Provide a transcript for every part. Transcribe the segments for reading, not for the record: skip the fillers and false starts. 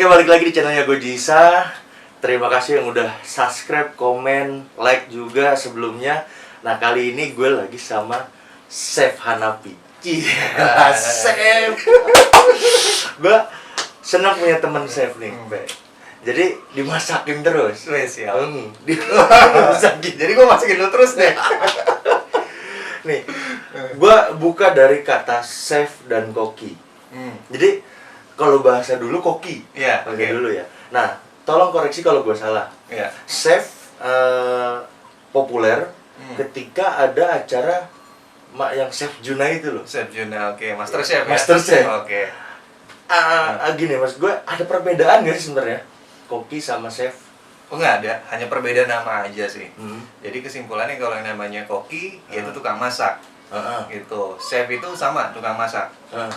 Oke, balik lagi di channelnya Gojisa. Terima kasih yang udah subscribe, komen, like juga sebelumnya. Nah, kali ini gue lagi sama Chef Hanapi. Iya, Chef. Gue senang punya teman chef nih, jadi dimasakin terus. Siap. Dimasakin. Jadi gue masakin lu terus deh. Nih, gue buka dari kata chef dan koki. Jadi kalau bahasa dulu koki, Iya, oke oke. dulu ya. Nah, tolong koreksi kalau gue salah. Iya. Chef populer ketika ada acara yang Chef Juna itu loh. Chef Juna, oke. Master Chef ya? Master Chef. Oke. Gini mas, gue ada perbedaan nggak sih sebenarnya koki sama chef? Oh nggak ada, hanya perbedaan nama aja sih. Hmm. Jadi kesimpulannya kalau yang namanya koki, yaitu tukang masak. Heeh. Gitu. Chef itu sama, tukang masak. Heeh.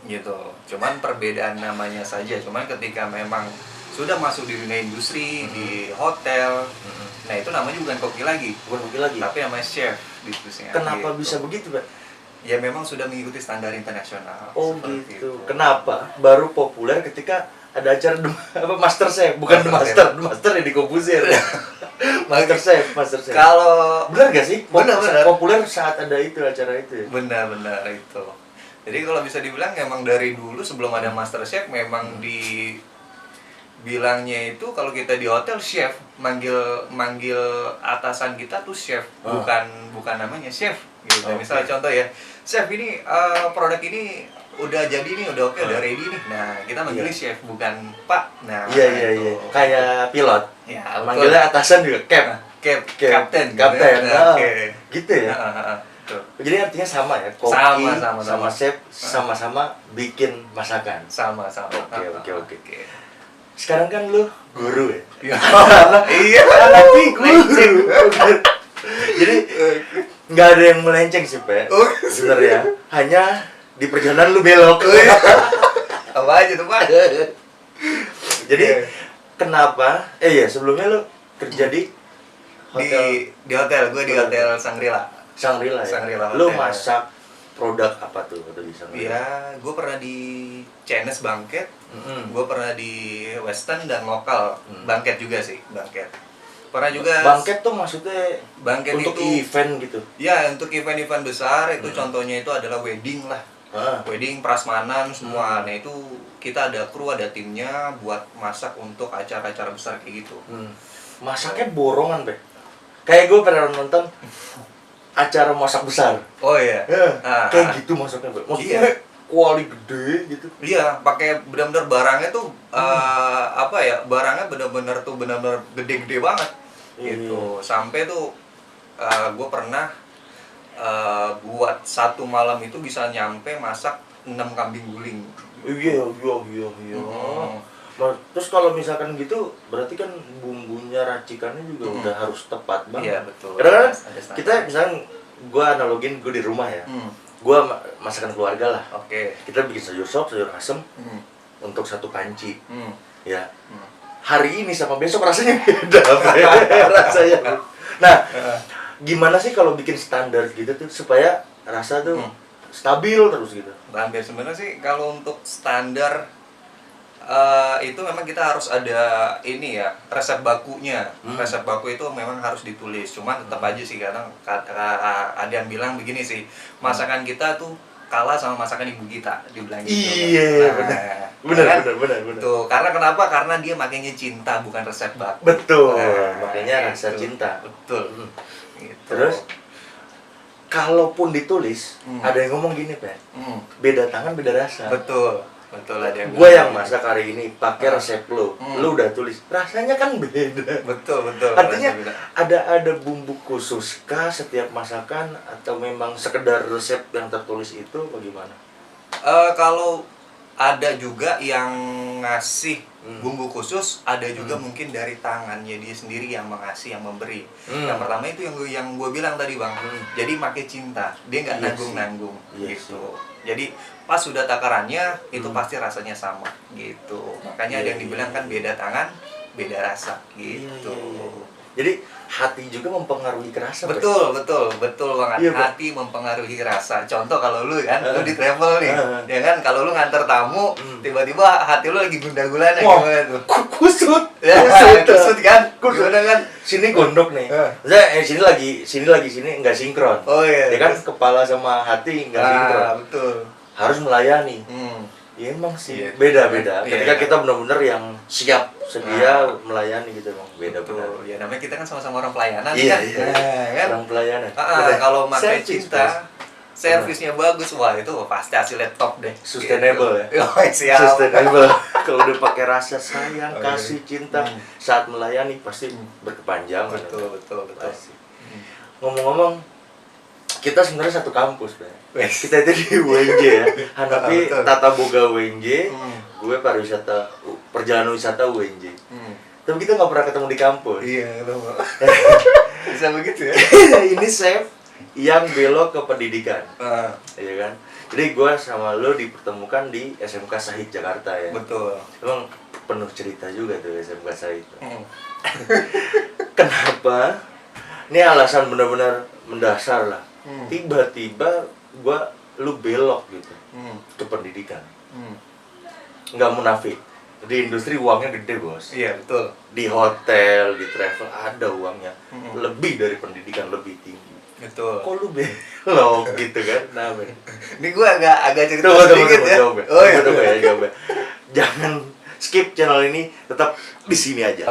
Gitu. Cuman perbedaan namanya saja. Cuman ketika memang sudah masuk di dunia industri, di hotel, nah itu namanya bukan koki lagi. Bukan koki lagi. Tapi namanya chef bisnisnya. Kenapa gitu. bisa begitu, Pak? Ya memang sudah mengikuti standar internasional. Oh seperti gitu. itu. Kenapa baru populer ketika ada acara Master Chef, bukan Master The Master ya di Corbuzier. Master Chef. Kalau Benar gak sih? Benar. Populer saat ada itu acara itu ya? benar itu. Jadi kalau bisa dibilang memang dari dulu sebelum ada Master Chef memang bilangnya itu kalau kita di hotel chef, manggil atasan kita tuh chef, bukan namanya chef gitu. Okay. Misalnya contoh ya, chef ini produk ini udah jadi nih, udah oke, udah ready nih. Nah, kita manggilnya chef, bukan Pak. Nah, Iya. Kayak pilot. Ya, Manggilnya atasan juga kapten. Kapten. Nah, oke. Gitu ya. Betul. Jadi artinya sama ya, koki Sama. chef sama-sama bikin masakan. Sama. Oke. Sekarang kan lu guru ya? Iya. Tapi guru. Jadi nggak ada yang melenceng sih, Pe. Sebenarnya hanya di perjalanan lu belok. Apa aja tuh, Pak? Jadi kenapa? Iya, sebelumnya lu kerja di hotel Di hotel, gue di hotel Shangri-La. Shangri-La ya? Shangri-La Lu Hotel. masak produk apa tuh waktu di Shangri-La? Iya, gue pernah di Chinese Banquet, gue pernah di Western dan lokal Banquet juga sih, Banquet. Pernah juga. Banquet tuh maksudnya Banquet untuk itu event gitu? Ya, untuk event-event besar itu contohnya itu adalah wedding lah. Wedding, prasmanan, semua. Nah itu kita ada kru, ada timnya buat masak untuk acara-acara besar kayak gitu. Masaknya borongan, Pe. Kayak gue pernah nonton acara masak besar. Oh iya. Kayak gitu masaknya, Pe. Maksudnya kuali gede gitu. Iya, pakai benar-benar barangnya tuh apa ya? Barangnya benar-benar gede-gede banget. Gitu. Sampai tuh gue pernah buat satu malam itu bisa nyampe masak 6 kambing guling. Iya. Nah, terus kalau misalkan gitu, berarti kan bumbunya, racikannya juga udah harus tepat banget. Iya, betul. Karena kan Ada standar. kita misalkan, gue analogin gue di rumah ya. Gue masakan keluarga lah. Oke. Kita bikin sayur sop, sayur asem untuk satu panci. Ya. Hmm. Hari ini sama besok rasanya beda. Rasanya. Nah, gimana sih kalau bikin standar gitu tuh supaya rasa tuh stabil terus gitu? Hampir sebenarnya sih kalau untuk standar itu memang kita harus ada ini ya, resep bakunya. Resep baku itu memang harus ditulis. Cuman tetap aja sih kadang ada yang bilang begini sih, masakan kita tuh kalah sama masakan ibu kita, dibilang gitu. Iya, benar. Tuh, karena kenapa? Karena dia makanya cinta, bukan resep baku. Betul. Nah, Makanya rasa gitu. cinta. Betul. Gitu. Terus kalaupun ditulis, ada yang ngomong gini, Pak. Beda tangan, beda rasa. Betul ada yang Gue bilang yang masak hari ini pakai resep lu udah tulis, rasanya kan beda. betul Artinya beda. ada bumbu khusus kah setiap masakan atau memang sekedar resep yang tertulis itu bagaimana? Kalau ada juga yang ngasih bumbu khusus, ada juga mungkin dari tangannya dia sendiri yang mengasih, yang memberi. Yang pertama itu yang gue bilang tadi, Bang. Jadi pakai cinta, dia nggak nanggung-nanggung gitu. Jadi pas sudah takarannya itu pasti rasanya sama gitu. Makanya ada yang dibilang kan beda tangan, beda rasa gitu. Jadi hati juga mempengaruhi kerasa. Betul banget. Iya, Pak. Hati mempengaruhi rasa. Contoh kalau lu kan, lu di travel nih, ya kan, kalau lu nganter tamu, tiba-tiba hati lu lagi gunda-gulana gimana tuh? Kusut. Ya, kusut kan? Gimana kan? Sini gondok nih. Misalnya sini lagi nggak sinkron. Oh iya. Ya kan kepala sama hati nggak sinkron. Betul. Harus melayani. Ya emang sih Iya. beda-beda. Iya, Ketika iya. kita benar-benar yang siap sedia melayani gitu emang beda benar. Betul. Ya namanya kita kan sama-sama orang pelayanan Iya, kan. iya. Kan? Orang pelayanan. Kalau pakai Service, cinta, Mas. servisnya bagus, wah itu pasti hasilnya top deh. Sustainable gitu. Oh, siap. Sustainable. Kalau udah pakai rasa sayang, Oh, iya. kasih, cinta saat melayani pasti berkepanjangan. Betul. Pasti. Ngomong-ngomong, kita sebenarnya satu kampus, Bang. Wes. Kita itu di UNJ ya. Hanapi Betul. Tata Boga UNJ, Hmm. gue pariwisata perjalanan wisata UNJ. Tapi kita nggak pernah ketemu di kampus. Iya, betul. Bisa begitu ya? Ini chef yang belok ke pendidikan, Ah, iya kan? Jadi gue sama lo dipertemukan di SMK Sahid Jakarta ya. betul. Emang penuh cerita juga tuh SMK Sahid. Hmm. Kenapa? Ini alasan benar-benar mendasar lah. Hmm. Tiba-tiba lu belok gitu Hmm. ke pendidikan. Hmm. Nggak munafik. Di industri uangnya gede, Bos. Iya, betul. Di hotel, di travel ada uangnya. Hmm. Lebih dari pendidikan, lebih tinggi. Betul. Kok lu belok gitu kan? Nah, Ben. Ini gue agak cerita Tunggu, sedikit ya. jawab ya. Oh iya. Tunggu ya, jawab ya. Jangan skip channel ini, tetap di sini aja.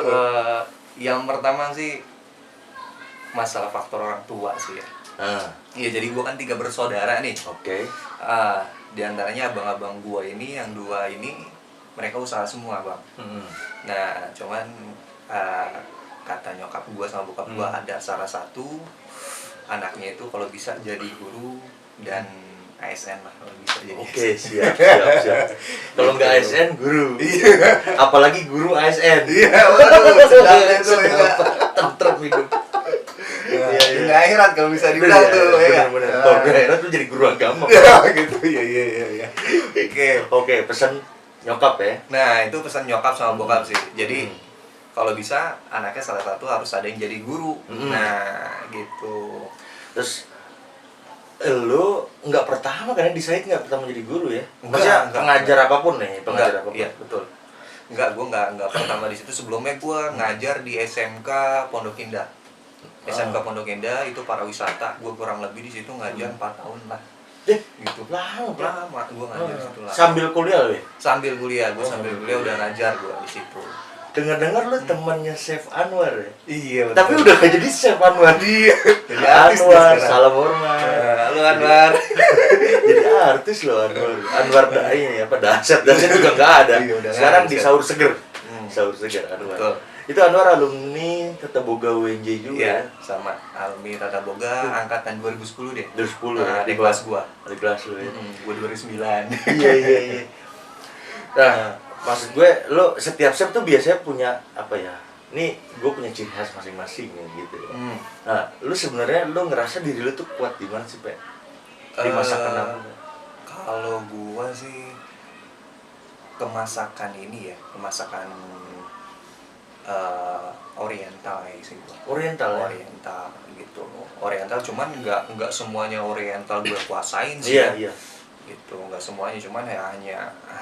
Yang pertama sih masalah faktor orang tua sih ya. Iya, jadi gue kan 3 bersaudara nih. Oke. Di antaranya abang-abang gue ini, yang 2 ini mereka usaha semua, Bang. Nah, cuman kata nyokap gue sama bokap gue ada salah satu anaknya itu kalau bisa jadi guru dan ASN lah, kalau bisa jadi. Oke, siap. Kalau nggak ASN, guru. Iya. Apalagi guru ASN. Iya, waduh, sedap itu ya. Tentrem hidup. Iya, Iya. dunia akhirat kalau bisa dibilang tuh, ya. Bener. Kalau gue heran tuh jadi guru agama. Ya, gitu. Iya. Oke, pesan nyokap ya. Nah, itu pesan nyokap sama bokap sih. Jadi kalau bisa anaknya salah satu harus ada yang jadi guru. Nah, gitu. Terus lu nggak pertama kan di Said nggak pertama jadi guru ya? Enggak, Maksudnya enggak. pengajar apapun nih, pengajar apapun. Iya, betul. Gue nggak pertama di situ. Sebelumnya gue ngajar di SMK Pondok Indah. SMK Pondok Indah itu para wisata. Gue kurang lebih di situ ngajar 4 tahun lah. Gitu. Lama gue ngajar di situ lah. Sambil kuliah lu ya? Sambil kuliah, gue sambil kuliah udah ngajar gue di situ. Dengar-dengar lu temannya Chef Anwar ya? Iya, betul. Tapi udah gak jadi Chef Anwar. Iya. Jadi artis dia Anwar, sekarang. salam hormat. Halo Anwar. Jadi artis loh Anwar. Anwar ini apa dahsyat juga nggak ada. Iya, udah Sekarang nggak di ada. Sahur Seger. Sahur Seger Anwar. Betul. Itu Anwar alumni Tata Boga UNJ juga. Iya, sama alumni Tata Boga angkatan 2010 deh. 2010 Nah, ya. di kelas gua. Di kelas lu ya. Gua 2009. Iya. Nah, maksud gue, lo setiap chef tuh biasanya punya apa ya? Ini gue punya ciri khas masing-masing ya gitu. Ya. Nah, lu sebenarnya lo ngerasa diri lo tuh kuat di mana sih, Pak? Di masakan apa? Kalau gua sih kemasakan ini ya, kemasakan oriental ya sih gua. Oriental ya? Oriental gitu. Oriental cuman nggak semuanya oriental gue kuasain sih. Iya. Gitu, nggak semuanya, cuman ya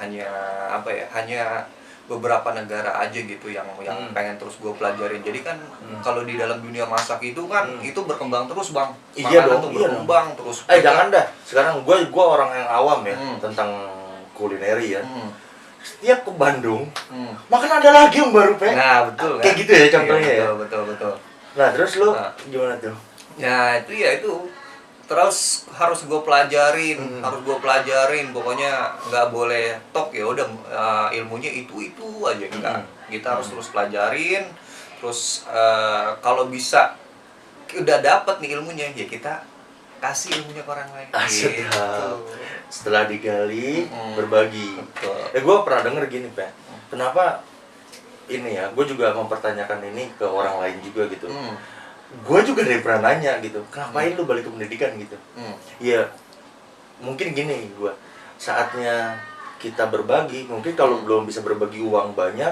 hanya apa ya, hanya beberapa negara aja gitu yang pengen terus gue pelajarin. Jadi kan kalau di dalam dunia masak itu kan itu berkembang terus, Bang. Iya Makanan dong, tuh iya berkembang terus. Jangan dah. Sekarang gue orang yang awam ya tentang kulineri ya. Setiap ke Bandung, makan ada lagi yang baru, Pak. Nah, betul kan? Kayak gitu ya contohnya Iya, ya. Betul. Nah, terus lu Nah. gimana tuh? Nah, itu terus harus gue pelajarin, pokoknya nggak boleh tok ya udah ilmunya itu aja, enggak. Kita harus terus pelajarin, terus kalau bisa udah dapet nih ilmunya ya kita kasih ilmunya ke orang lain. Sedap. Setelah digali, berbagi. Betul. Gue pernah denger gini, Pak. Kenapa ini ya? Gue juga mempertanyakan ini ke orang lain juga gitu. Gue juga dari pernah nanya gitu, ngapain lu balik ke pendidikan gitu? Ya mungkin gini gue, saatnya kita berbagi, mungkin kalau belum bisa berbagi uang banyak,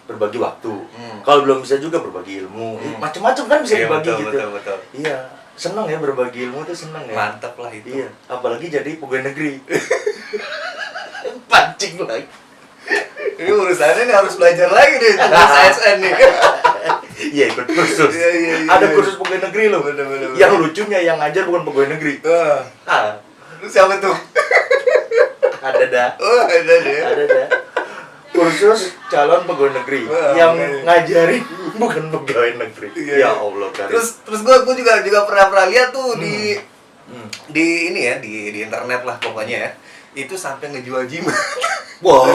berbagi waktu. Hmm. Kalau belum bisa juga berbagi ilmu. Macam-macam kan bisa Iya, dibagi betul, gitu. betul. Iya, seneng ya berbagi ilmu tuh seneng ya. Mantep lah itu. Iya, apalagi jadi pegawai negeri. Pancing lagi. Ini urusannya nih harus belajar lagi nih tentang ASN nih. Iya, ikut kursus. Iya. Ada kursus pegawai negeri loh. Bener. Yang lucunya yang ngajar bukan pegawai negeri. Ah, Terus siapa tuh? ada dah. Oh, ada deh. Ada dah. Kursus calon pegawai negeri Wah, yang makanya. ngajarin bukan pegawai negeri. Iya, Ya iya. Allah kan. Terus gue juga pernah lihat tuh di ini ya di internet lah pokoknya ya. Itu sampai ngejual jimat. Wah,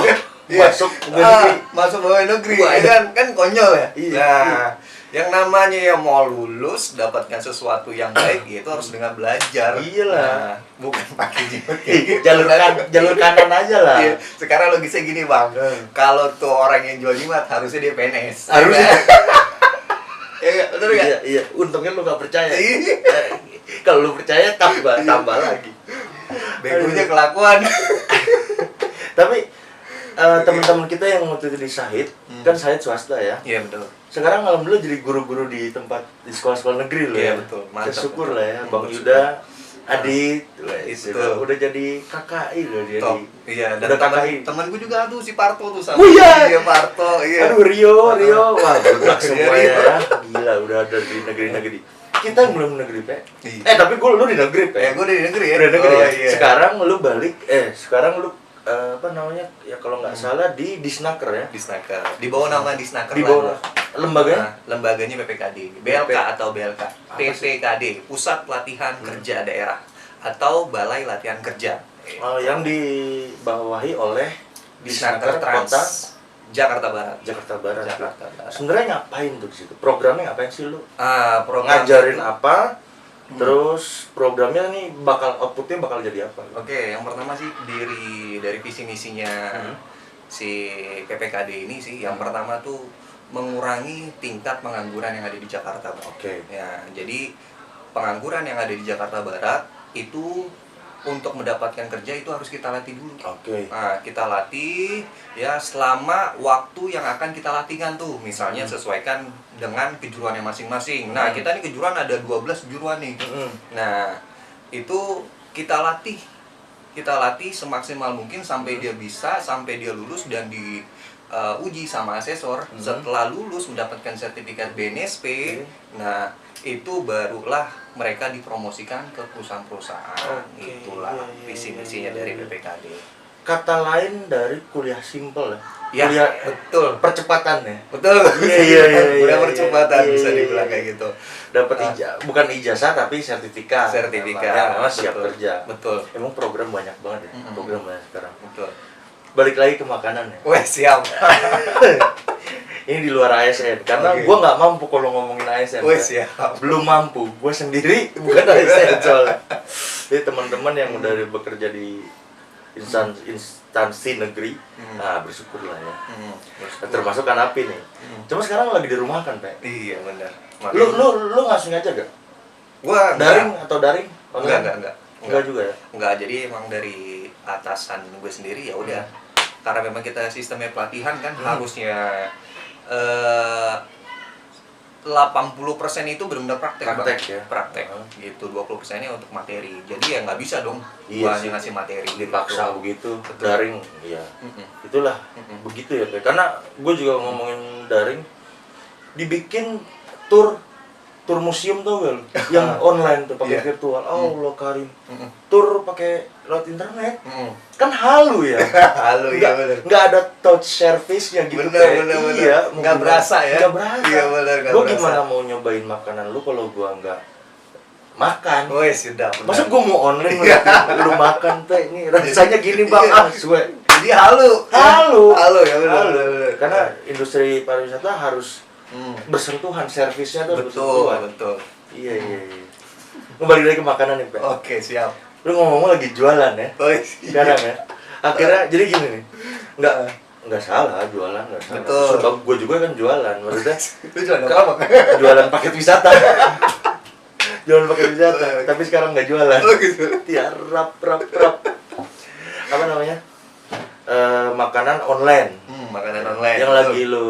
Iya. masuk pegawai negeri. Masuk pegawai negeri. Wah, Ya kan konyol ya. Iya, Nah, iya. yang namanya ya mau lulus dapatkan sesuatu yang baik itu harus dengan belajar. Iyalah. Nah, bukan pakai jimat kayak gitu. Jalur kanan aja lah. Iya. Sekarang logisnya gini bang, kalau tuh orang yang jual jimat harusnya dia PNS. Harusnya. Iya, betul nggak? Iya. Untungnya lu gak percaya. Iya. Kalau lu percaya tambah lagi. Begonya kelakuan. Tapi teman-teman kita yang waktu itu di Syahid, kan Syahid swasta ya. Iya betul. Sekarang alhamdulillah jadi guru-guru di sekolah-sekolah negeri loh Iya, ya. betul. Mantap, Syukur betul. lah ya, Bang Bersyukur. Yuda, Adit, Itu. udah jadi KKI loh dia. Top. Iya, dan Udah KKI. teman gue juga tuh si Parto tuh sama. Oh iya. Iya Parto, iya. Aduh Rio, wah budak semua Rio. ya. Gila udah ada di negeri-negeri. Kita yang belum negeri, Pe. Iya. Tapi lu di negeri, Pe. Ya gue dari negeri ya. Udah negeri Oh, ya. iya. Sekarang lu balik, sekarang lu apa namanya? Ya kalau nggak salah di Disnaker ya. Disnaker. Di bawah nama Disnaker Di lah. bawah lembaganya. Nah, lembaganya PPKD, BLK atau BLK, PPKD, Pusat Pelatihan Kerja Daerah atau Balai Latihan Kerja. Yang dibawahi oleh Disnaker Kota Trans Jakarta Barat. Jakarta Barat. Jakarta Barat. Sebenarnya ngapain tuh di situ? Programnya ngapain sih lu? Program Ngajarin apa? Terus programnya nih outputnya bakal jadi apa? Oke, yang pertama sih dari visi misinya si PPKD ini sih, yang pertama tuh mengurangi tingkat pengangguran yang ada di Jakarta, Bang. Oke. Ya, jadi pengangguran yang ada di Jakarta Barat itu untuk mendapatkan kerja itu harus kita latih dulu. Oke. Nah, kita latih ya selama waktu yang akan kita latihkan tuh. Misalnya sesuaikan dengan kejuruannya masing-masing. Nah, kita nih kejuruan ada 12 kejuruan nih. Nah, itu kita latih. Kita latih semaksimal mungkin sampai dia bisa, sampai dia lulus dan diuji sama asesor. Setelah lulus mendapatkan sertifikat BNSP. Nah, itu barulah mereka dipromosikan ke perusahaan-perusahaan. Oke, Itulah iya, visi iya, misinya iya, dari iya. PPKD. Kata lain dari kuliah simpel ya. Ya, Kuliah betul. percepatan ya. Betul. Iya. Udah Iya, percepatan iya, bisa iya, dibilang iya. kayak gitu. Dapat bukan ijazah tapi sertifikat. Sertifikat. Memang siap Betul. kerja. Betul. Emang program banyak banget ya. Mm-mm. Program banyak sekarang. Betul. Balik lagi ke makanan ya. Weh, siap. Ini di luar ASN karena Oke. gua nggak mampu kalau ngomongin ASN. Weh, Pak. siap. Belum mampu. Gua sendiri bukan ASN soalnya. Jadi teman-teman yang udah bekerja di instansi negeri, nah bersyukurlah ya. Termasuk Kanapi nih. Cuma sekarang lagi dirumahkan, Pak. Iya, benar. Lu langsung aja gak? Gua Daring atau daring? enggak. Enggak juga ya. Enggak, jadi emang dari atasan gue sendiri ya udah. Karena memang kita sistemnya pelatihan kan harusnya 80% itu benar-benar praktek, Praktek, Bang. ya. Praktek gitu, 20%-nya untuk materi. Jadi ya nggak bisa dong Iya gua sih. ngasih materi Dipaksa gitu. begitu, Betul. daring, iya. Mm-mm. Itulah Mm-mm. begitu ya, Pak. Karena gue juga ngomongin daring, dibikin tur museum tuh gak lu? Yang online tuh pakai Iya. virtual. Allah Karim. Mm-mm. Tur pakai lewat internet. Mm-mm. Kan halu ya. Halo, iya benar. Nggak ada touch service-nya gitu. Bener, Pak. bener. Iya, Nggak berasa ya? Nggak berasa. Iya, bener, nggak Gue berasa. gimana mau nyobain makanan lu kalau gua nggak makan? Woi, sudah. Masa gue mau online ngeliatin lu makan teh ini rasanya gini bang, Iya. suwe. Jadi halu ya benar. Karena industri pariwisata harus bersentuhan, servisnya tuh harus bersentuhan. betul. Iya. Kembali lagi ke makanan nih, Pak. Oke, siap. Lu ngomong lagi jualan ya, Woi, sekarang ya. Akhirnya jadi gini nih, nggak salah jualan, nggak salah. Betul. Sebab gue juga kan jualan, maksudnya Lu jualan apa, Bang? jualan paket wisata. Jualan paket wisata, tapi sekarang nggak jualan. Oh gitu. Ya rap. Apa namanya? makanan online. Makanan online. Yang betul. lagi lu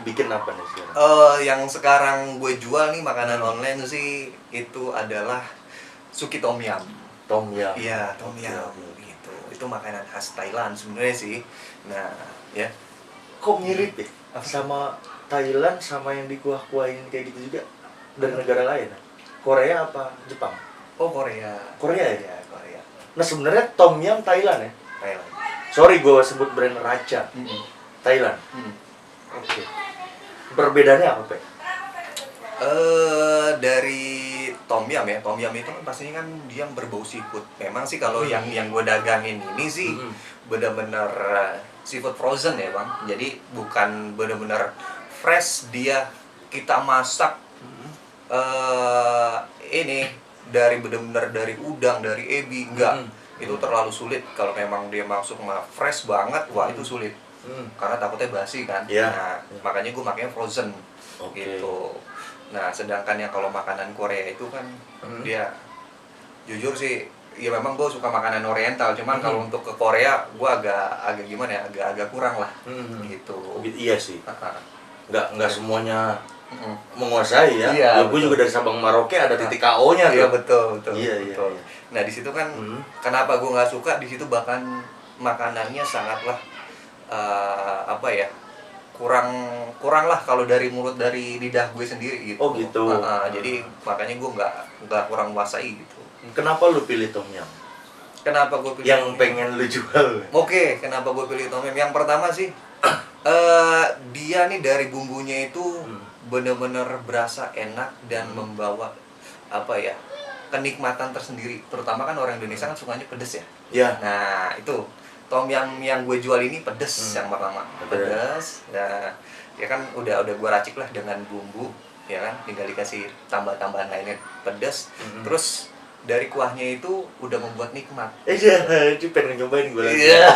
bikin apa nih sekarang? Yang sekarang gue jual nih makanan online sih itu adalah suki tom yum. Tom yum. Iya, tom yum gitu. Itu makanan khas Thailand sebenarnya sih. Nah, ya. Kok mirip ya? Sama Thailand sama yang dikuah-kuahin kayak gitu juga dari negara lain? Korea apa Jepang? Oh, Korea. Korea ya? Iya, Korea. Nah sebenarnya Tom Yum Thailand ya? Thailand. Sorry gue sebut brand Raja. Thailand. Oke. Perbedaannya apa, Pak? Dari tom yum ya. Tom yum itu kan pastinya kan dia berbau seafood. Memang sih kalau yang gue dagangin ini sih benar-benar seafood frozen ya, Bang. Jadi bukan benar-benar fresh, dia kita masak ini dari benar-benar dari udang, dari ebi, enggak. Itu terlalu sulit kalau memang dia masuk fresh banget, wah itu sulit. Karena takutnya basi kan. Nah, makanya gue makanya frozen. Gitu. Nah, sedangkan yang kalau makanan Korea itu kan dia jujur sih ya memang gue suka makanan oriental, cuman kalau untuk ke Korea gue agak gimana ya, agak kurang lah. Gitu. Iya sih. Nggak semuanya menguasai ya. Iya, Gue juga dari Sabang Merauke ada titik KO-nya Iya, tuh. betul. Iya. Nah, di situ kan kenapa gue nggak suka, di situ bahkan makanannya sangatlah kurang lah kalau dari dari lidah gue sendiri gitu. Oh gitu. Jadi makanya gue nggak kurang menguasai gitu. Kenapa lu pilih Tom Yum? Kenapa gue pilih Yang tom yum? pengen lu jual? Oke, kenapa gue pilih tom yum? Yang pertama sih dia nih dari bumbunya itu bener-bener berasa enak dan membawa kenikmatan tersendiri. Terutama kan orang Indonesia kan sukanya pedes ya. Iya. Nah, itu tom yum yang gue jual ini pedes yang pertama. Pedes. Nah, ya kan udah gue racik lah dengan bumbu, ya kan, tinggal dikasih tambahan lainnya pedes. Terus dari kuahnya itu udah membuat nikmat. Iya, itu pengen nyobain gue lagi. Iya.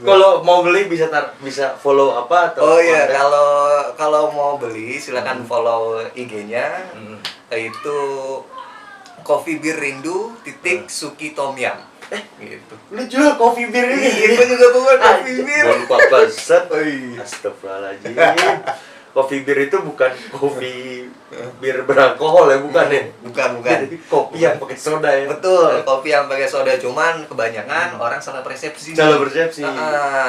Kalau mau beli bisa follow apa atau? Oh iya, kalau mau beli silakan follow IG-nya. Itu Coffee Beer Rindu _Suki Tom Yum. Gitu. Lu jual coffee beer ini? Iya, gue juga bukan coffee beer. Gue lupa pesan. Oh iya. Astagfirullahaladzim. Coffee beer itu bukan kopi bir beralkohol ya, bukan ya? Bukan. Jadi kopi yang pakai soda ya. Betul, kopi yang pakai soda, cuman kebanyakan orang salah persepsi. Salah persepsi.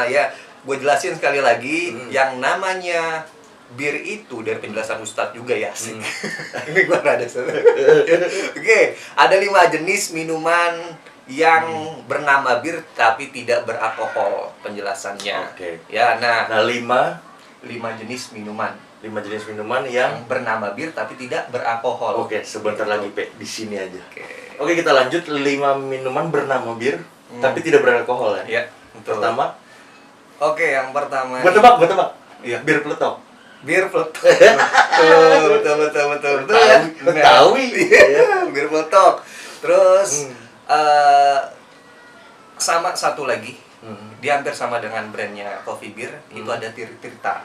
Ya, gue jelasin sekali lagi, yang namanya bir itu dari penjelasan Ustadz juga ya. Ini gue rada salah. Oke, ada 5 jenis minuman yang bernama bir tapi tidak beralkohol penjelasannya. Oke. Ya, nah 5 jenis minuman. 5 jenis minuman yang bernama bir tapi tidak beralkohol. Oke, sebentar Gitu. lagi, Pe. Di sini aja. Oke. Oke, kita lanjut 5 minuman bernama bir tapi tidak beralkohol ya. Iya, betul. Pertama, Oke, yang pertama. gua tebak. Iya. Bir peletok. Bir peletok. Betul. Betawi. Iya, bir peletok. Terus sama satu lagi. Dia hampir sama dengan brandnya Coffee Beer, itu ada Tirta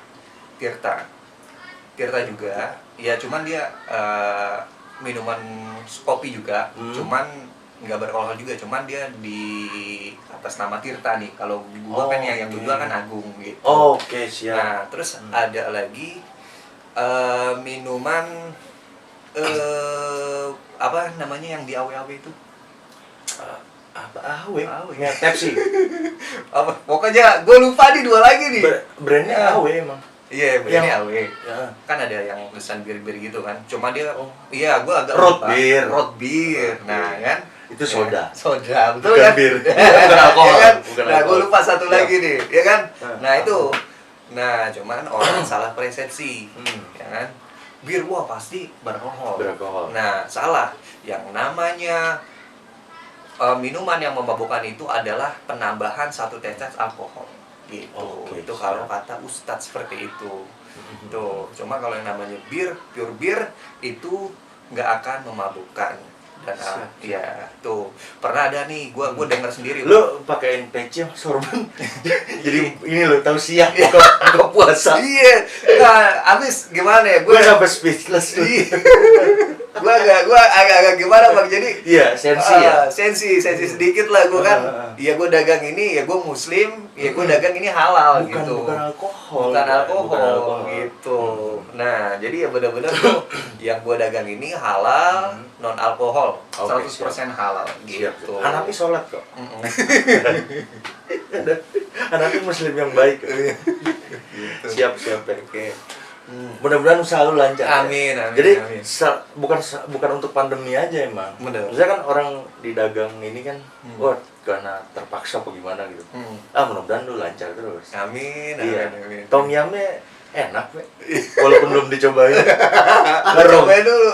juga. Ya cuman dia minuman kopi juga, cuman nggak beralkohol juga, cuman dia di atas nama Tirta nih. Kalau gua kan yang gua jual kan Agung gitu. Oke, siap. Nah, terus ada lagi minuman apa namanya yang di awe-awe itu? Apa awe? Pepsi. Apa? Pokoknya gue lupa nih 2 lagi nih. Brandnya awe emang. Iya, brandnya awe. Ya. Kan ada yang tulisan bir-bir gitu kan. Cuma dia iya, gue agak Root lupa. beer. Root beer. Nah, kan? Itu soda. Soda, betul Bukan kan? bir. Bukan alkohol. kan? Bukan Nah, gue alkohol. lupa satu Ya. lagi nih, ya kan? Nah. Nah, itu. Nah, cuman orang salah persepsi. Ya kan? Bir wah pasti beralkohol. Beralkohol. Nah, salah. Yang namanya minuman yang memabukkan itu adalah penambahan 1 tetes alkohol gitu. Oke, Itu kalau kata Ustadz seperti itu. Tuh, cuma kalau yang namanya bir, pure bir itu nggak akan memabukkan. Dan ya, tuh pernah ada nih, gua dengar sendiri. Lu pakein peci sama sorban. Jadi ini lo tausiah buka puasa. Iya. Nah, abis gimana ya? Gue sampai speechless tuh. Iya. gua agak gimana Bang, jadi Iya, sensi ya. sensi sedikit lah gua kan. Ya gua dagang ini, ya gua muslim, ya gua dagang ini halal gitu. Bukan alkohol. Bukan kan? alkohol gitu. Nah, jadi ya benar-benar tuh yang gua dagang ini halal, non alkohol, Oke, 100% halal Siap. gitu. Hanapi sholat kok. Mm-mm. Hanapi muslim yang baik. Gitu. Siap ya. Oke. Mudah-mudahan usaha lu lancar. Amin, ya. amin, Jadi amin. bukan untuk pandemi aja emang. Bener. Maksudnya kan orang di dagang ini kan, wah karena terpaksa apa gimana gitu. Mudah-mudahan lu lancar terus. Amin, Iya. amin. Tom yumnya enak, we. Walaupun belum dicobain. Cobain dulu.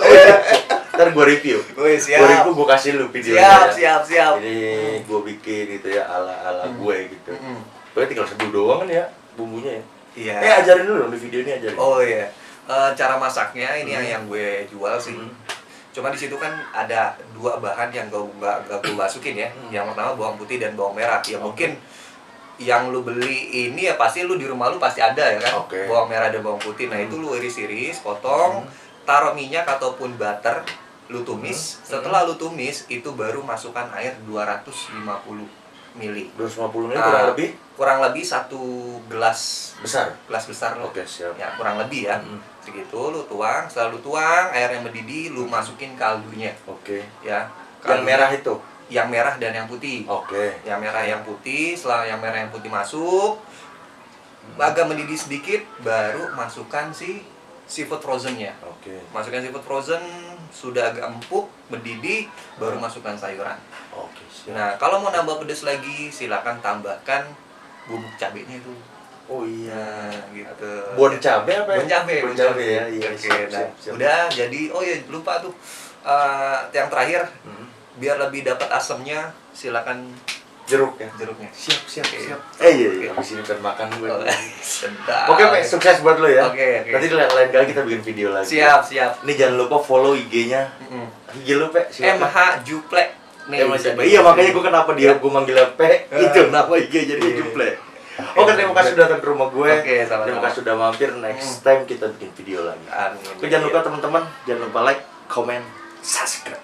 Ntar gue review. Woi, siap. Gue review, gue kasih lu videonya. Siap. Ini gue bikin gitu ya ala gue gitu. Mm-mm. Pokoknya tinggal seduh doang kan ya bumbunya ya. Iya. Ajarin dulu dong di video ini ajarin. Oh iya. Cara masaknya ini yang gue jual sih. Cuma di situ kan ada 2 bahan yang gak gue masukin ya. Yang pertama bawang putih dan bawang merah. Ya mungkin yang lu beli ini ya pasti lu di rumah lu pasti ada ya kan. Oke. Bawang merah dan bawang putih. Nah, itu lu iris-iris, potong, taruh minyak ataupun butter, lu tumis. Setelah lu tumis, itu baru masukkan air 250 mili. 250 menit kurang lebih Satu gelas besar. besar loh. Oke, siap. Ya, kurang lebih ya. Segitu lu tuang, setelah lu tuang, air yang mendidih lu masukin kaldunya. Oke. Ya. Yang merah itu. Yang merah dan yang putih. Oke. Yang merah yang putih, setelah yang merah yang putih masuk, agak mendidih sedikit, baru masukkan si seafood frozennya. Oke. Masukkan seafood frozen, sudah agak empuk, mendidih, baru masukkan sayuran. Oke, siap. Nah, kalau mau nambah pedas lagi, silakan tambahkan bumbu cabenya itu. Oh iya. Nah, gitu. Bon cabe apa ya? Bon cabe ya. Iya, Oke, siap. udah jadi. Oh ya, lupa tuh. Yang terakhir, biar lebih dapat asamnya, silakan Jeruk ya. jeruknya. Siap. Oke. Iya. Habis ini pengen makan gue. Sedap. Oke, Pe, sukses buat lo ya. Oke. Nanti lain kali kita bikin video lagi. Siap. Ini jangan lupa follow IG-nya. IG lu, Pe, silakan. MH Juple. Iya, makanya gue kenapa gue manggilnya P, itu nama IG jadi Juple. Oke, terima kasih sudah datang ke rumah gue. Oke, sama-sama. Terima kasih sudah mampir. Next time kita bikin video lagi. Amin. Jangan lupa teman-teman, jangan lupa like, comment, subscribe.